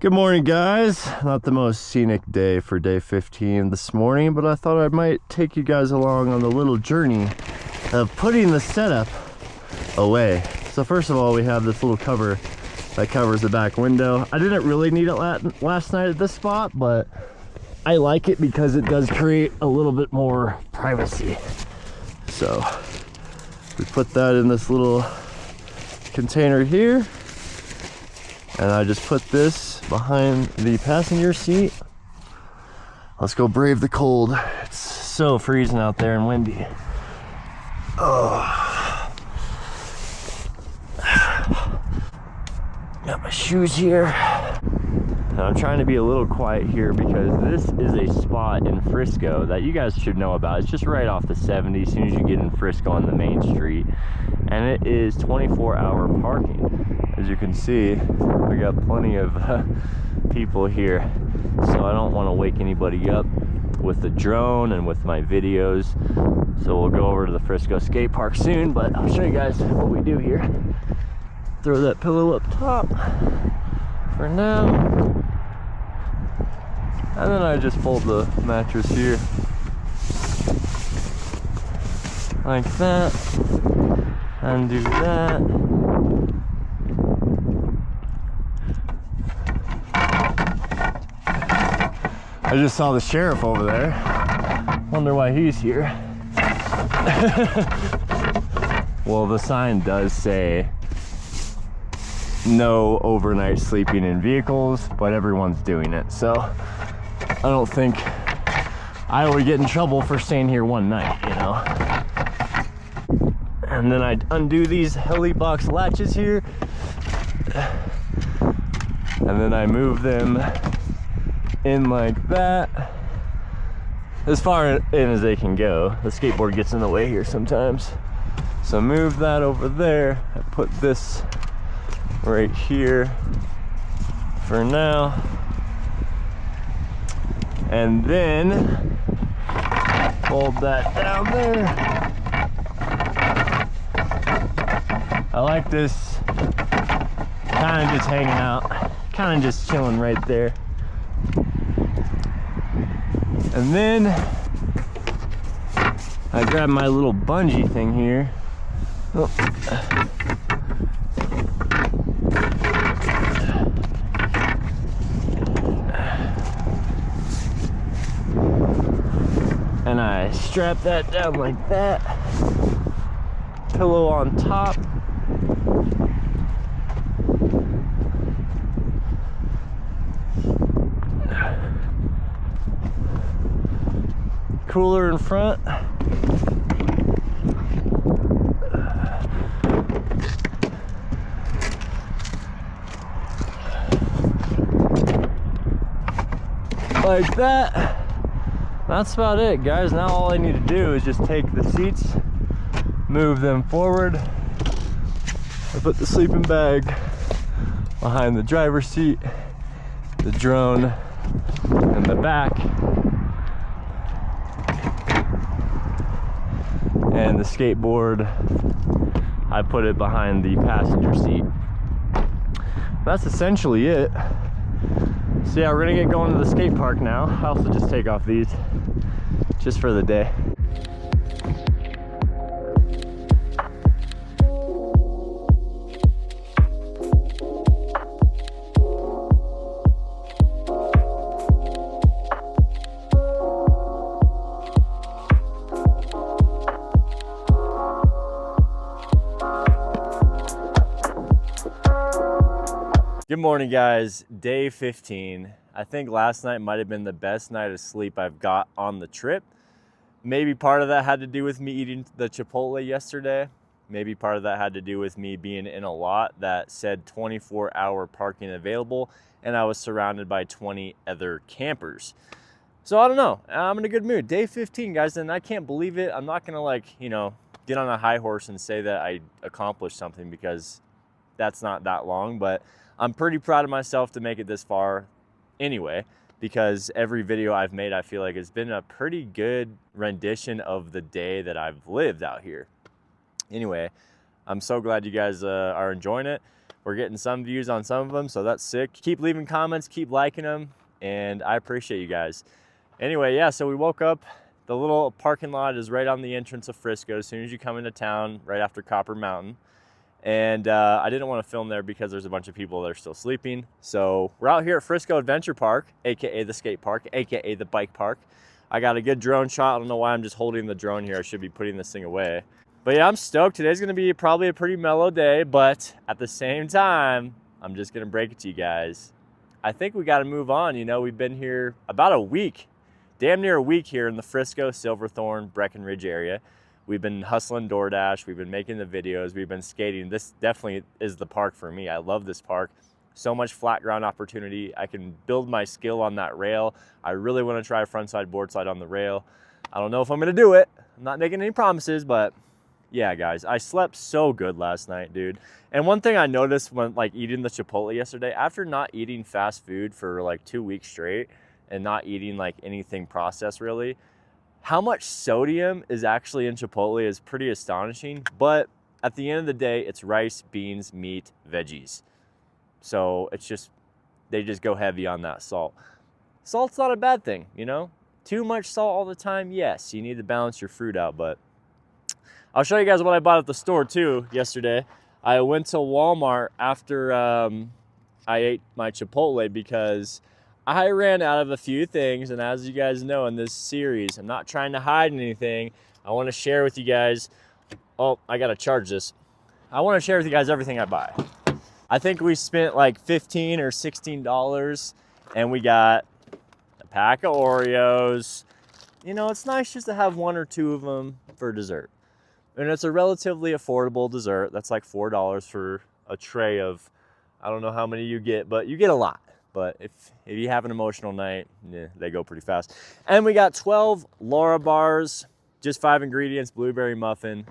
Good morning, guys. Not the most scenic day for day 15 this morning, but I thought I might take you guys along on the little journey of putting the setup away. So first of all, we have this little cover that covers the back window. I didn't really need it last night at this spot, but I like it because it does create a little bit more privacy. So we put that in this little container here, and I just put this behind the passenger seat. Let's go brave the cold. It's so freezing out there and windy. Oh. Got my shoes here. And I'm trying to be a little quiet here because this is a spot in Frisco that you guys should know about. It's just right off the 70 as soon as you get in Frisco on the main street. And it is 24-hour parking. As you can see, we got plenty of people here, so I don't want to wake anybody up with the drone and with my videos. So we'll go over to the Frisco skate park soon, but I'll show you guys what we do here. Throw that pillow up top for now, and then I just fold the mattress here like that, and do that. I just saw the sheriff over there. Wonder why he's here. Well, the sign does say no overnight sleeping in vehicles, but everyone's doing it. So I don't think I would get in trouble for staying here one night, you know. And then I undo these heli box latches here, and then I move them in like that, as far in as they can go. The skateboard gets in the way here sometimes, so move that over there. I put this right here for now, and then fold that down there. I like this kind of just hanging out, kind of just chilling right there. And then I grab my little bungee thing here. Oh. And I strap that down like that. Pillow on top. Cooler in front. Like that. That's about it, guys. Now all I need to do is just take the seats, move them forward. I put the sleeping bag behind the driver's seat, the drone in the back, and the skateboard, I put it behind the passenger seat. That's essentially it. So yeah, we're gonna get going to the skate park now. I also just take off these just for the day. Good morning, guys. Day 15. I think last night might have been the best night of sleep I've got on the trip. Maybe part of that had to do with me eating the Chipotle yesterday. Maybe part of that had to do with me being in a lot that said 24-hour parking available, and I was surrounded by 20 other campers. So I don't know. I'm in a good mood. Day 15, guys, and I can't believe it. I'm not gonna get on a high horse and say that I accomplished something because that's not that long, but I'm pretty proud of myself to make it this far anyway, because every video I've made, I feel like it's been a pretty good rendition of the day that I've lived out here. Anyway, I'm so glad you guys are enjoying it. We're getting some views on some of them, so that's sick. Keep leaving comments, keep liking them, and I appreciate you guys. Anyway, yeah, so we woke up. The little parking lot is right on the entrance of Frisco as soon as you come into town, right after Copper Mountain. And I didn't want to film there because there's a bunch of people that are still sleeping. So we're out here at Frisco Adventure Park, AKA the skate park, AKA the bike park. I got a good drone shot. I don't know why I'm just holding the drone here. I should be putting this thing away. But yeah, I'm stoked. Today's gonna be probably a pretty mellow day, but at the same time, I'm just gonna break it to you guys. I think we gotta move on. You know, we've been here about a week, damn near a week here in the Frisco, Silverthorne, Breckenridge area. We've been hustling DoorDash, we've been making the videos, we've been skating. This definitely is the park for me. I love this park. So much flat ground opportunity. I can build my skill on that rail. I really want to try a frontside board slide on the rail. I don't know if I'm gonna do it. I'm not making any promises, but yeah, guys, I slept so good last night, dude. And one thing I noticed when like eating the Chipotle yesterday, after not eating fast food for like 2 weeks straight and not eating like anything processed really, how much sodium is actually in Chipotle is pretty astonishing. But at the end of the day, it's rice, beans, meat, veggies. So it's just, they just go heavy on that salt. Salt's not a bad thing, you know? Too much salt all the time, yes, you need to balance your fruit out, but I'll show you guys what I bought at the store too yesterday. I went to Walmart after I ate my Chipotle because I ran out of a few things, and as you guys know in this series, I'm not trying to hide anything. I want to share with you guys, oh, I gotta charge this. I want to share with you guys everything I buy. I think we spent like $15 or $16, and we got a pack of Oreos. You know, it's nice just to have 1 or 2 of them for dessert. And it's a relatively affordable dessert. That's like $4 for a tray of, I don't know how many you get, but you get a lot. But if you have an emotional night, yeah, they go pretty fast. And we got 12 Laura bars, just 5 ingredients, blueberry muffin.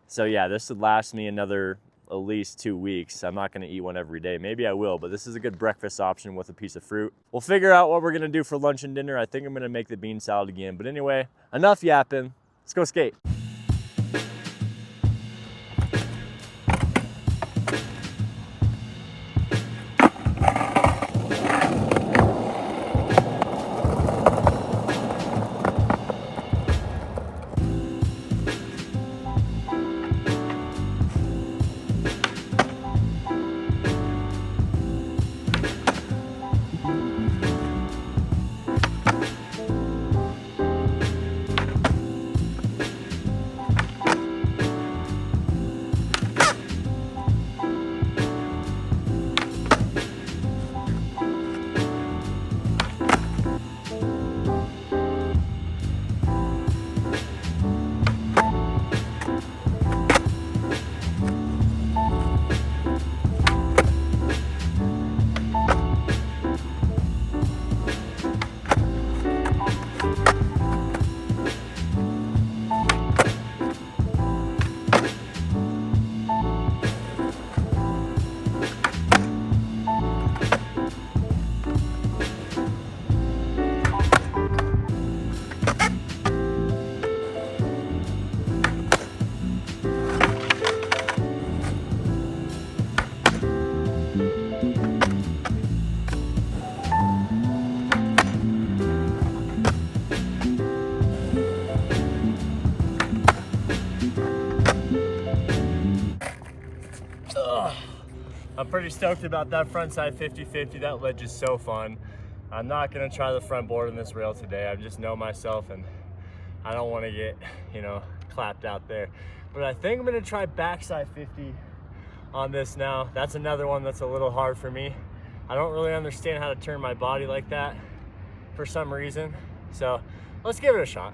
So yeah, this would last me another at least 2 weeks. I'm not gonna eat one every day. Maybe I will, but this is a good breakfast option with a piece of fruit. We'll figure out what we're gonna do for lunch and dinner. I think I'm gonna make the bean salad again. But anyway, enough yapping. Let's go skate. I'm pretty stoked about that frontside 50-50. That ledge is so fun. I'm not gonna try the front board on this rail today. I just know myself and I don't wanna get, you know, clapped out there. But I think I'm gonna try backside 50 on this now. That's another one that's a little hard for me. I don't really understand how to turn my body like that for some reason. So let's give it a shot.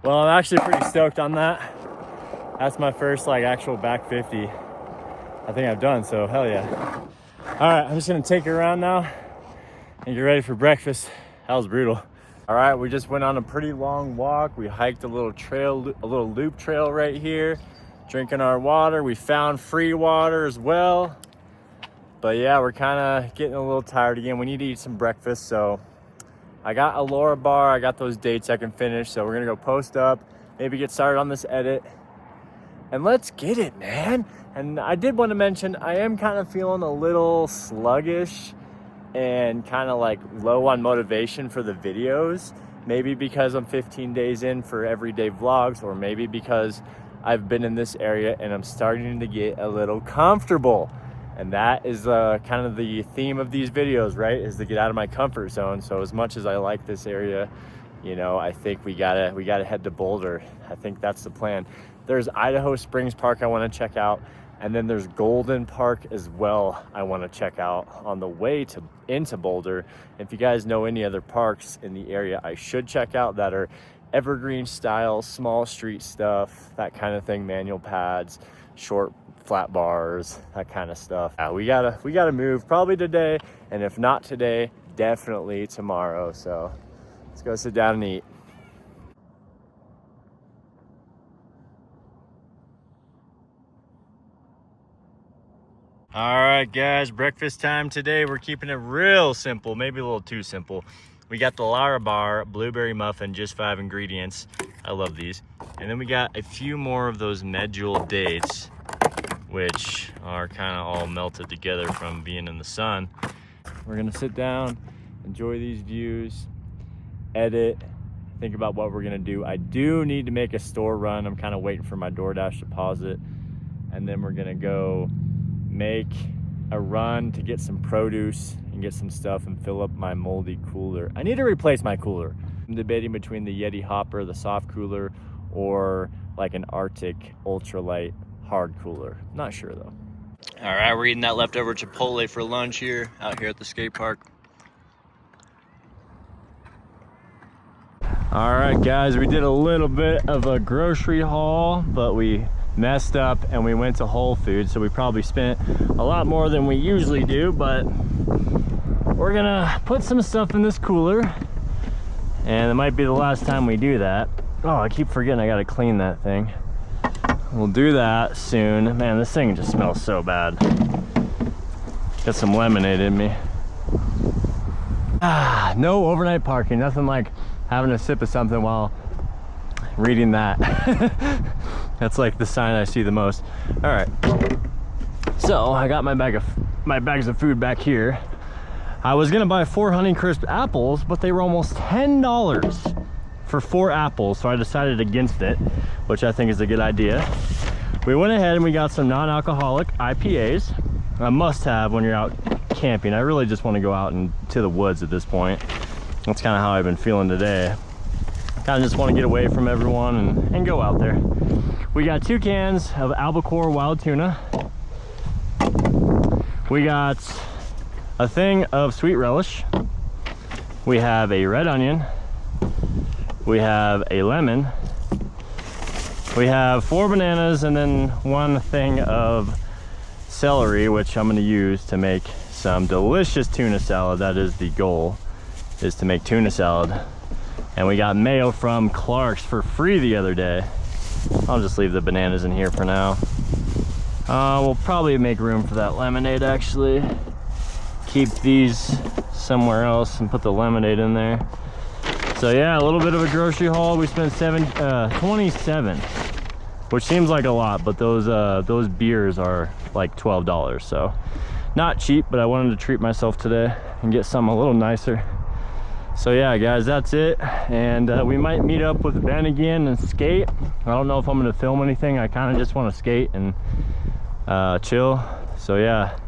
Well, I'm actually pretty stoked on that. That's my first like actual back 50 I think I've done, so hell yeah. All right, I'm just gonna take it around now and get ready for breakfast. That was brutal. All right, we just went on a pretty long walk. We hiked a little trail, a little loop trail right here, drinking our water. We found free water as well. But yeah, we're kind of getting a little tired again. We need to eat some breakfast, so I got a Laura bar. I got those dates I can finish, so we're gonna go post up, maybe get started on this edit, and let's get it, man. And I did want to mention, I am kind of feeling a little sluggish and kind of like low on motivation for the videos. Maybe because I'm 15 days in for everyday vlogs, or maybe because I've been in this area and I'm starting to get a little comfortable. And that is kind of the theme of these videos, right? Is to get out of my comfort zone. So as much as I like this area, you know, I think we gotta head to Boulder. I think that's the plan. There's Idaho Springs Park I want to check out, and then there's Golden Park as well I want to check out on the way into Boulder. If you guys know any other parks in the area I should check out that are evergreen style, small street stuff, that kind of thing, manual pads, short flat bars, that kind of stuff. We gotta move probably today, and if not today, definitely tomorrow. So let's go sit down and eat. All right, guys, breakfast time today. We're keeping it real simple, maybe a little too simple. We got the Lara bar, blueberry muffin, just 5 ingredients. I love these. And then we got a few more of those medjool dates, which are kind of all melted together from being in the sun. We're gonna sit down, enjoy these views, edit, think about what we're gonna do. I do need to make a store run. I'm kind of waiting for my DoorDash deposit. And then we're gonna go make a run to get some produce and get some stuff and fill up my moldy cooler. I need to replace my cooler. I'm debating between the Yeti Hopper, the soft cooler, or like an Arctic ultralight hard cooler. Not sure though. All right, we're eating that leftover Chipotle for lunch here, out here at the skate park. All right, guys, we did a little bit of a grocery haul, but we messed up and we went to Whole Foods, so we probably spent a lot more than we usually do, but we're gonna put some stuff in this cooler, and it might be the last time we do that. Oh, I keep forgetting I gotta clean that thing. We'll do that soon. Man, this thing just smells so bad. Got some lemonade in me. No overnight parking, nothing like having a sip of something while reading that. That's like the sign I see the most. All right, so I got my bags of food back here. I was gonna buy 4 Honeycrisp apples, but they were almost $10 for 4 apples, so I decided against it, which I think is a good idea. We went ahead and we got some non-alcoholic IPAs, a must-have when you're out camping. I really just want to go out into the woods at this point. That's kind of how I've been feeling today. Kind of just want to get away from everyone and go out there. We got 2 cans of albacore wild tuna. We got a thing of sweet relish. We have a red onion. We have a lemon. We have 4 bananas and then 1 thing of celery, which I'm going to use to make some delicious tuna salad. That is the goal, is to make tuna salad. And we got mayo from Clark's for free the other day. I'll just leave the bananas in here for now. We'll probably make room for that lemonade actually. Keep these somewhere else and put the lemonade in there. So yeah, a little bit of a grocery haul. We spent 27, which seems like a lot, but those beers are like $12, so not cheap, but I wanted to treat myself today and get something a little nicer. So yeah, guys, that's it. And we might meet up with Ben again and skate. I don't know if I'm gonna film anything. I kind of just want to skate and chill. So yeah,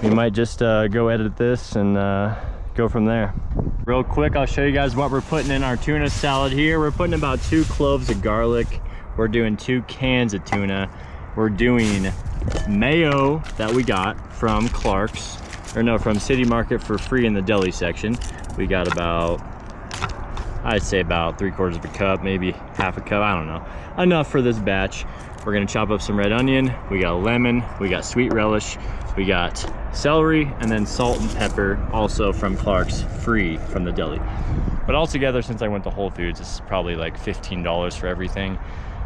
we might just go edit this and go from there. Real quick, I'll show you guys what we're putting in our tuna salad here. We're putting about 2 cloves of garlic. We're doing 2 cans of tuna. We're doing mayo that we got from Clark's, or no, from City Market for free in the deli section. We got about I'd say about 3/4 of a cup, maybe half a cup, I don't know. Enough for this batch. We're gonna chop up some red onion, we got lemon, we got sweet relish, we got celery, and then salt and pepper, also from Clark's, free from the deli. But altogether, since I went to Whole Foods, this is probably like $15 for everything.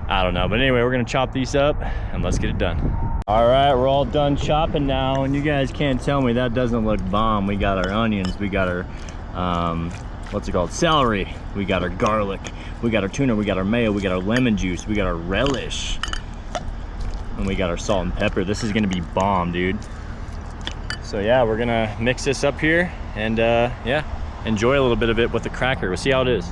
I don't know, but anyway, we're gonna chop these up and let's get it done. All right, we're all done chopping now, and you guys can't tell me that doesn't look bomb. We got our onions, we got our, what's it called, celery, we got our garlic, we got our tuna, we got our mayo, we got our lemon juice, we got our relish, and we got our salt and pepper. This is gonna be bomb, dude. So yeah, we're gonna mix this up here and yeah, enjoy a little bit of it with the cracker. We'll see how it is.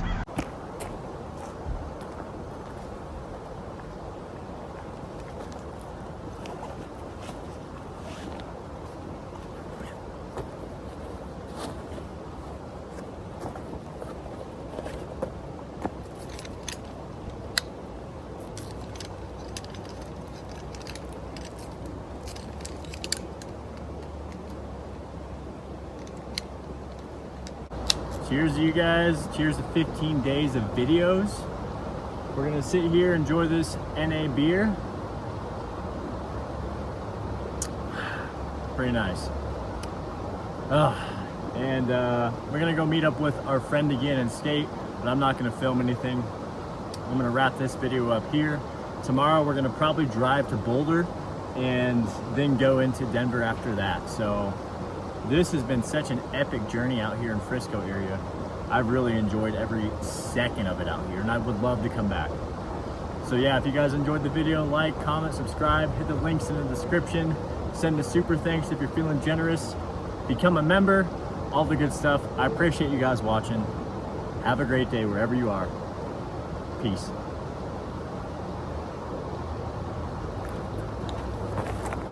Cheers to you guys. Cheers to 15 days of videos. We're gonna sit here, enjoy this NA beer. Pretty nice. And we're gonna go meet up with our friend again and skate, but I'm not gonna film anything. I'm gonna wrap this video up here. Tomorrow we're gonna probably drive to Boulder and then go into Denver after that. So this has been such an epic journey out here in Frisco area. I've really enjoyed every second of it out here, and I would love to come back. So yeah, if you guys enjoyed the video, like, comment, subscribe, hit the links in the description, send a super thanks if you're feeling generous, become a member, all the good stuff. I appreciate you guys watching. Have a great day wherever you are. Peace.